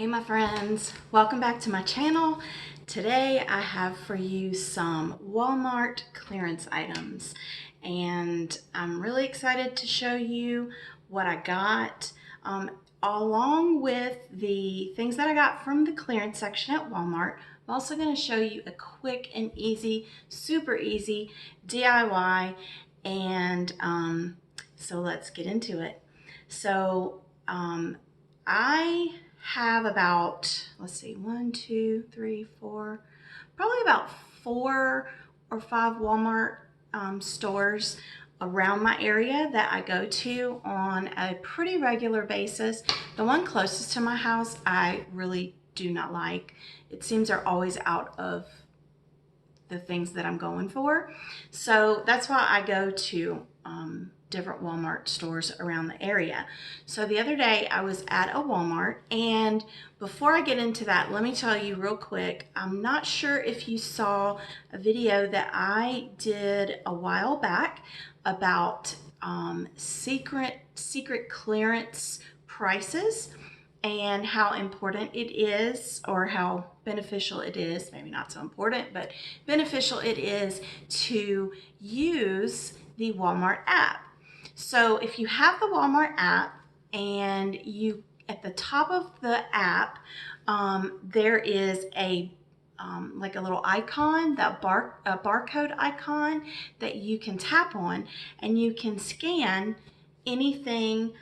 Hey my friends, welcome back to my channel. Today I have for you some Walmart clearance items and I'm really excited to show you what I got along with the things that I got from the clearance section at Walmart. I'm also going to show you a quick and easy, super easy DIY and so let's get into it. So I have about, let's see, 1, 2, 3, 4, probably about 4 or 5 Walmart stores around my area that I go to on a pretty regular basis. The one closest to my house I really do not like. It seems they're always out of the things that I'm going for. So that's why I go to different Walmart stores around the area. So the other day I was at a Walmart, and before I get into that, let me tell you real quick, I'm not sure if you saw a video that I did a while back about secret clearance prices and how important it is, or how beneficial it is, maybe not so important, but beneficial it is to use the Walmart app. So if you have the Walmart app and you, at the top of the app, there is a like a little icon, that barcode icon that you can tap on, and you can scan anything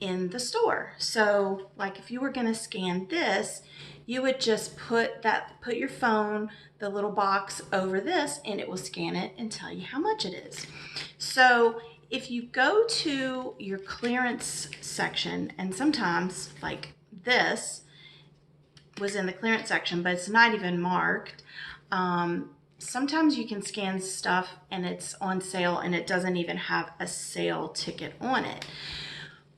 in the store. So like if you were going to scan this, you would just put your phone, the little box over this, and it will scan it and tell you how much it is. So if you go to your clearance section, and sometimes like this was in the clearance section, but it's not even marked. Sometimes you can scan stuff and it's on sale and it doesn't even have a sale ticket on it.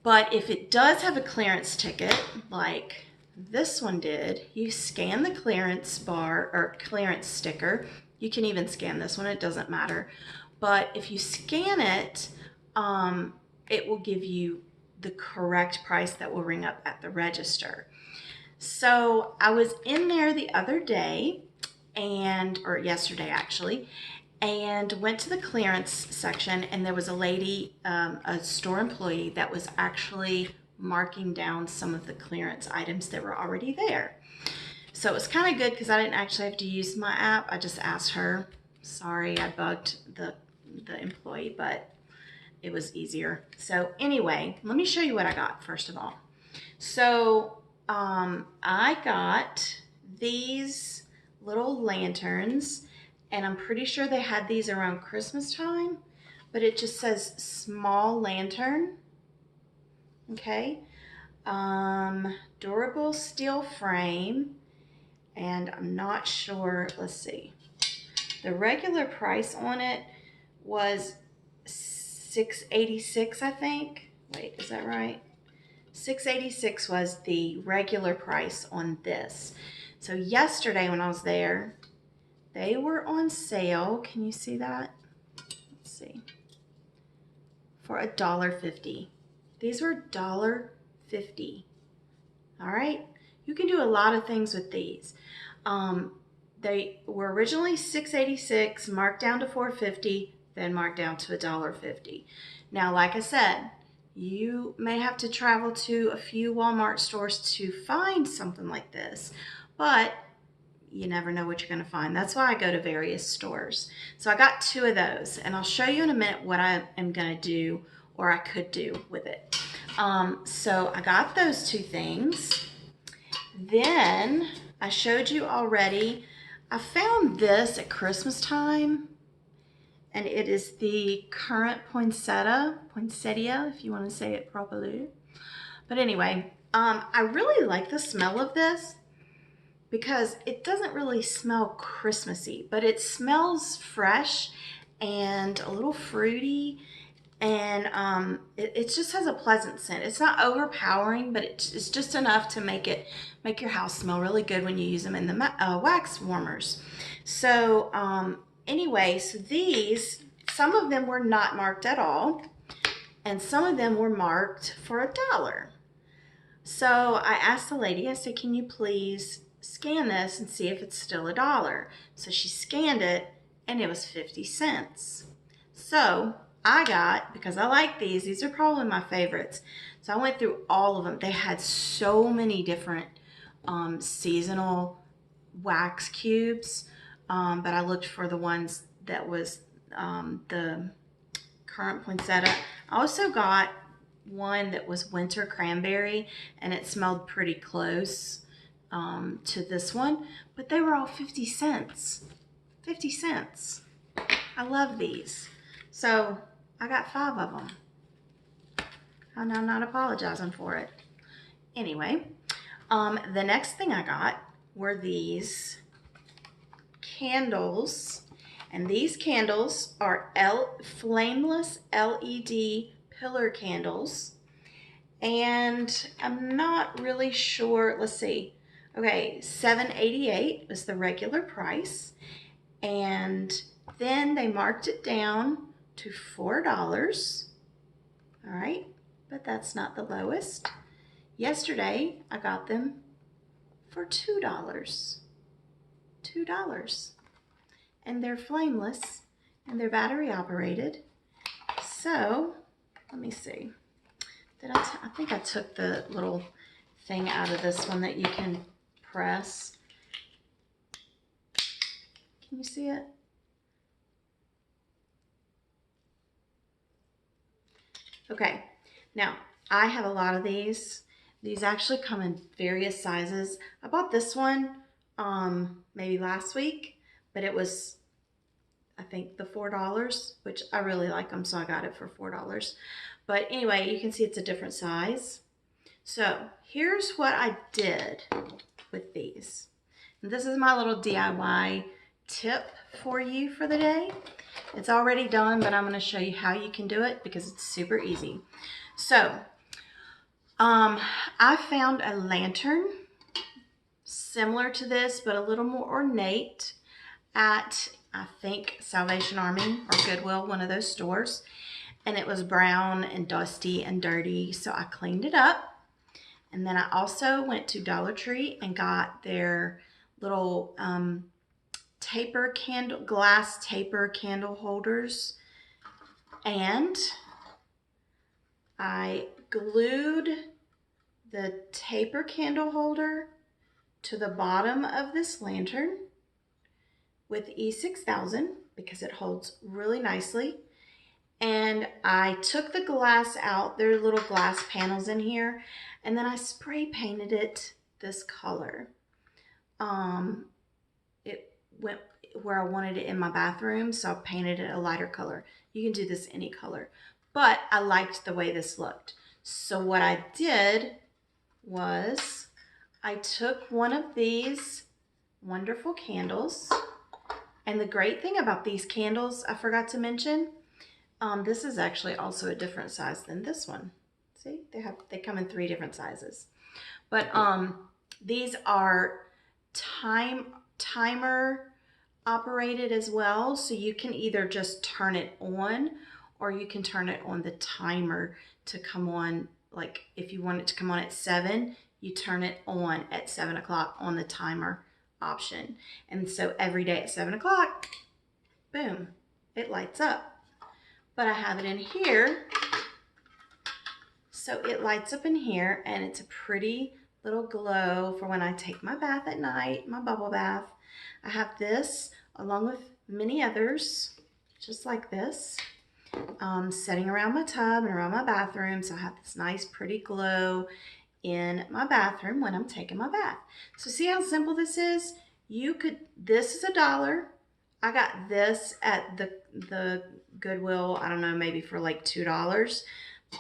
But if it does have a clearance ticket, like this one did, you scan the clearance bar or clearance sticker. You can even scan this one, it doesn't matter. But if you scan it, it will give you the correct price that will ring up at the register. So I was in there the other day, or yesterday actually, and went to the clearance section, and there was a lady, a store employee, that was actually marking down some of the clearance items that were already there. So it was kind of good because I didn't actually have to use my app. I just asked her. Sorry, I bugged the employee, but it was easier. So anyway, let me show you what I got first of all. So I got these little lanterns, and I'm pretty sure they had these around Christmas time, but it just says small lantern. Okay. Durable steel frame, and I'm not sure, let's see. The regular price on it was $6.86, I think. Wait, is that right? $6.86 was the regular price on this. So yesterday when I was there, they were on sale. Can you see that? Let's see. For $1.50. These were $1.50. All right. You can do a lot of things with these. They were originally $6.86, marked down to $4.50, then marked down to $1.50. Now, like I said, you may have to travel to a few Walmart stores to find something like this, but you never know what you're going to find. That's why I go to various stores. So I got 2 of those, and I'll show you in a minute what I am going to do, or I could do with it. So I got those 2 things. Then I showed you already, I found this at Christmas time, and it is the current poinsettia, if you want to say it properly. But anyway, I really like the smell of this because it doesn't really smell Christmassy, but it smells fresh and a little fruity, and it just has a pleasant scent. It's not overpowering, but it's just enough to make your house smell really good when you use them in the wax warmers. So anyway, so these, some of them were not marked at all, and some of them were marked for $1. So I asked the lady, I said, can you please scan this and see if it's still $1? So she scanned it and it was 50 cents. So I got, because I like these are probably my favorites. So I went through all of them. They had so many different seasonal wax cubes, but I looked for the ones that was the currant poinsettia. I also got one that was winter cranberry, and it smelled pretty close to this one, but they were all 50 cents. 50 cents. I love these. So I got 5 of them. And I'm not apologizing for it. Anyway, the next thing I got were these candles. And these candles are flameless LED pillar candles. And I'm not really sure. Let's see. Okay, $7.88 was the regular price. And then they marked it down to $4. All right, but that's not the lowest. Yesterday, I got them for $2. $2. And they're flameless and they're battery operated. So, let me see. I think I took the little thing out of this one that you can press. Can you see it? Okay, now I have a lot of these. These actually come in various sizes. I bought this one maybe last week, but it was, I think, the $4, which I really like them, so I got it for $4. But anyway, you can see it's a different size. So here's what I did with these. And this is my little DIY tip for you for the day. It's already done, but I'm going to show you how you can do it because it's super easy. So I found a lantern similar to this, but a little more ornate at, I think, Salvation Army or Goodwill, one of those stores. And it was brown and dusty and dirty, so I cleaned it up. And then I also went to Dollar Tree and got their little glass taper candle holders. And I glued the taper candle holder to the bottom of this lantern with E6000 because it holds really nicely. And I took the glass out. There are little glass panels in here. And then I spray painted it this color. It went where I wanted it in my bathroom, so I painted it a lighter color. You can do this any color. But I liked the way this looked. So what I did was I took one of these wonderful candles. And the great thing about these candles, I forgot to mention, this is actually also a different size than this one. See, they come in 3 different sizes. But these are timer operated as well, so you can either just turn it on or you can turn it on the timer to come on. Like if you want it to come on at 7, you turn it on at 7 o'clock on the timer option. And so every day at 7 o'clock, boom, it lights up. But I have it in here, so it lights up in here, and it's a pretty little glow for when I take my bath at night, my bubble bath. I have this along with many others, just like this, setting around my tub and around my bathroom. So I have this nice pretty glow in my bathroom when I'm taking my bath. So see how simple this is? This is $1. I got this at the Goodwill, I don't know, maybe for like $2.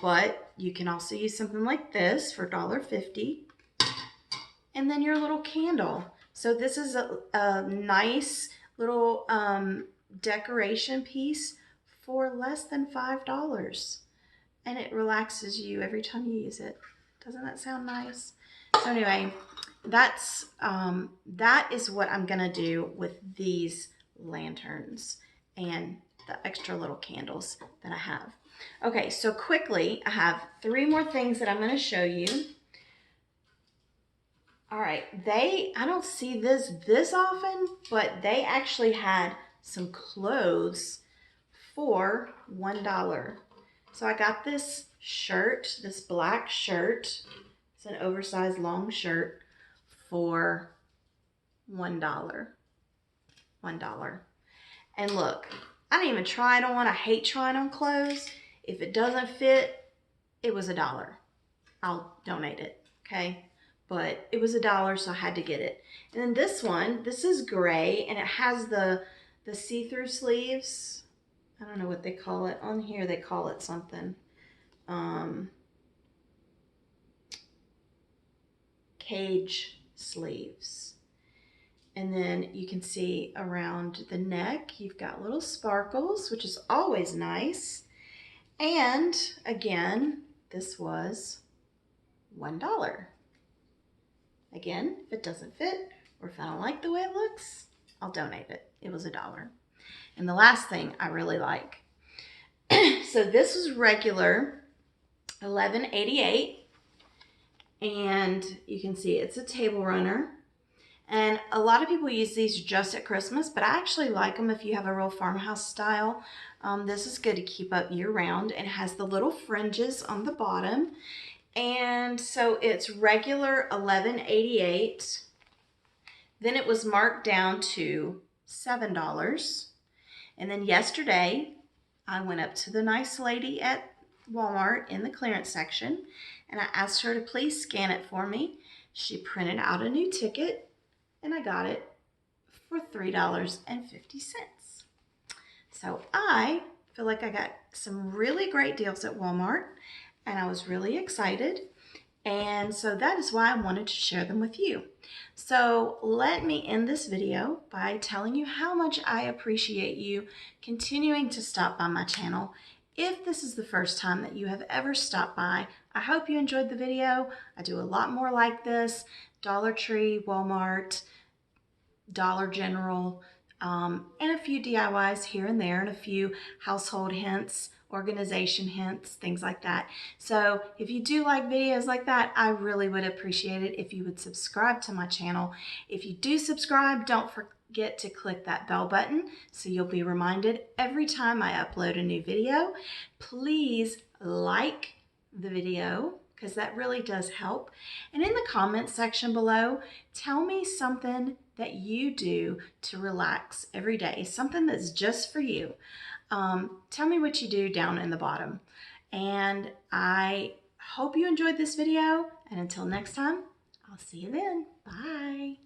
But you can also use something like this for $1.50. And then your little candle. So this is a nice little decoration piece for less than $5. And it relaxes you every time you use it. Doesn't that sound nice? So anyway, that is what I'm gonna do with these lanterns and the extra little candles that I have. Okay, so quickly, I have 3 more things that I'm going to show you. All right, I don't see this often, but they actually had some clothes for $1. So I got this shirt, this black shirt. It's an oversized long shirt for $1. $1. And look, I didn't even try it on. I hate trying on clothes. If it doesn't fit, it was $1. I'll donate it, okay? But it was $1, so I had to get it. And then this one, this is gray, and it has the see-through sleeves. I don't know what they call it. On here, they call it something. Cage sleeves. And then you can see around the neck, you've got little sparkles, which is always nice. And again, this was $1. Again, if it doesn't fit or if I don't like the way it looks, I'll donate it. It was $1. And the last thing I really like. So this was regular $11.88. And you can see it's a table runner. And a lot of people use these just at Christmas, but I actually like them if you have a real farmhouse style. This is good to keep up year round. It has the little fringes on the bottom. And so it's regular $11.88. Then it was marked down to $7. And then yesterday, I went up to the nice lady at Walmart in the clearance section, and I asked her to please scan it for me. She printed out a new ticket, and I got it for $3.50. So I feel like I got some really great deals at Walmart, and I was really excited. And so that is why I wanted to share them with you. So let me end this video by telling you how much I appreciate you continuing to stop by my channel. If this is the first time that you have ever stopped by, I hope you enjoyed the video. I do a lot more like this: Dollar Tree, Walmart, Dollar General, and a few DIYs here and there, and a few household hints, organization hints, things like that. So if you do like videos like that, I really would appreciate it if you would subscribe to my channel. If you do subscribe, don't forget to click that bell button so you'll be reminded every time I upload a new video. Please like the video, because that really does help. And in the comments section below, tell me something that you do to relax every day, something that's just for you. Tell me what you do down in the bottom. And I hope you enjoyed this video, and until next time, I'll see you then. Bye.